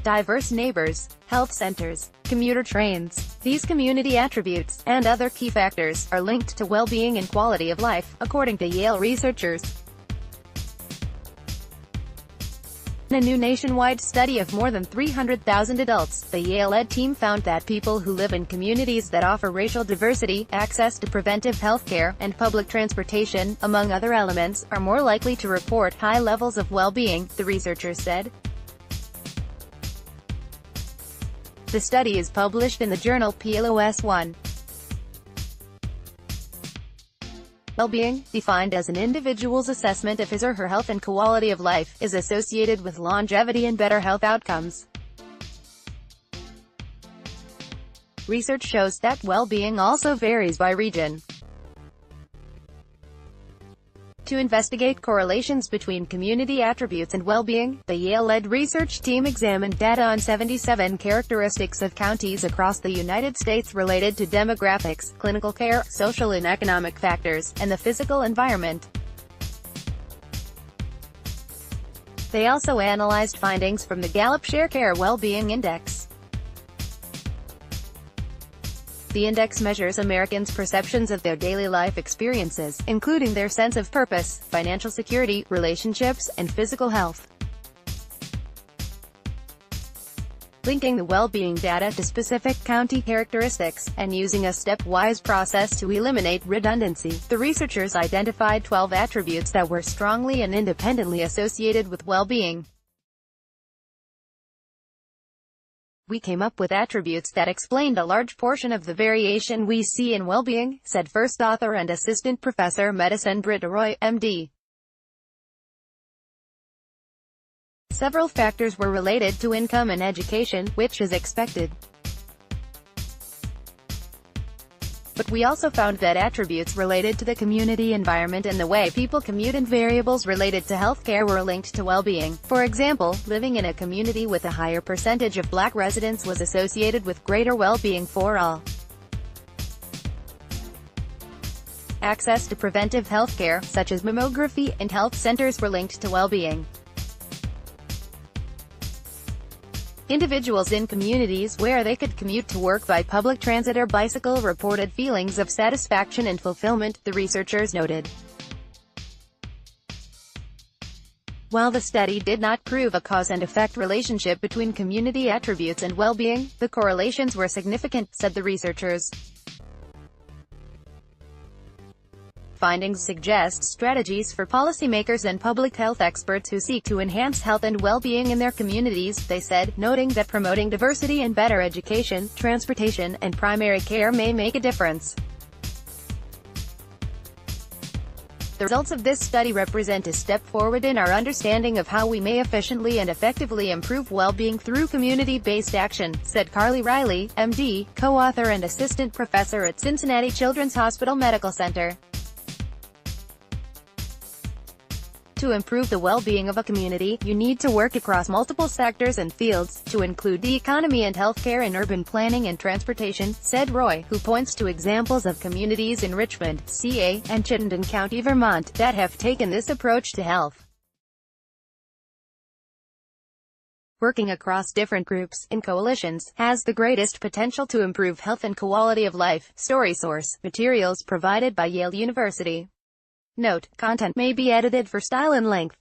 diverse neighbors, health centers, commuter trains. These community attributes, and other key factors, are linked to well-being and quality of life, according to Yale researchers. In a new nationwide study of more than 300,000 adults, the Yale-led team found that people who live in communities that offer racial diversity, access to preventive health care, and public transportation, among other elements, are more likely to report high levels of well-being, the researchers said. The study is published in the journal PLOS One. Well-being, defined as an individual's assessment of his or her health and quality of life, is associated with longevity and better health outcomes. Research shows that well-being also varies by region. To investigate correlations between community attributes and well-being, the Yale-led research team examined data on 77 characteristics of counties across the United States related to demographics, clinical care, social and economic factors, and the physical environment. They also analyzed findings from the Gallup ShareCare Well-being Index. The index measures Americans' perceptions of their daily life experiences, including their sense of purpose, financial security, relationships, and physical health. Linking the well-being data to specific county characteristics, and using a stepwise process to eliminate redundancy, the researchers identified 12 attributes that were strongly and independently associated with well-being. We came up with attributes that explained a large portion of the variation we see in well-being, said first author and assistant professor medicine Britta Roy, MD. Several factors were related to income and education, which is expected. But we also found that attributes related to the community environment and the way people commute and variables related to healthcare were linked to well-being. For example, living in a community with a higher percentage of Black residents was associated with greater well-being for all. Access to preventive healthcare, such as mammography, and health centers were linked to well-being. Individuals in communities where they could commute to work by public transit or bicycle reported feelings of satisfaction and fulfillment, the researchers noted. While the study did not prove a cause-and-effect relationship between community attributes and well-being, the correlations were significant, said the researchers. Findings suggest strategies for policymakers and public health experts who seek to enhance health and well-being in their communities, they said, noting that promoting diversity and better education, transportation, and primary care may make a difference. The results of this study represent a step forward in our understanding of how we may efficiently and effectively improve well-being through community-based action, said Carly Riley, MD, co-author and assistant professor at Cincinnati Children's Hospital Medical Center. To improve the well-being of a community, you need to work across multiple sectors and fields, to include the economy and healthcare and urban planning and transportation, said Roy, who points to examples of communities in Richmond, CA, and Chittenden County, Vermont, that have taken this approach to health. Working across different groups, in coalitions, has the greatest potential to improve health and quality of life. Story source, materials provided by Yale University. Note, content may be edited for style and length.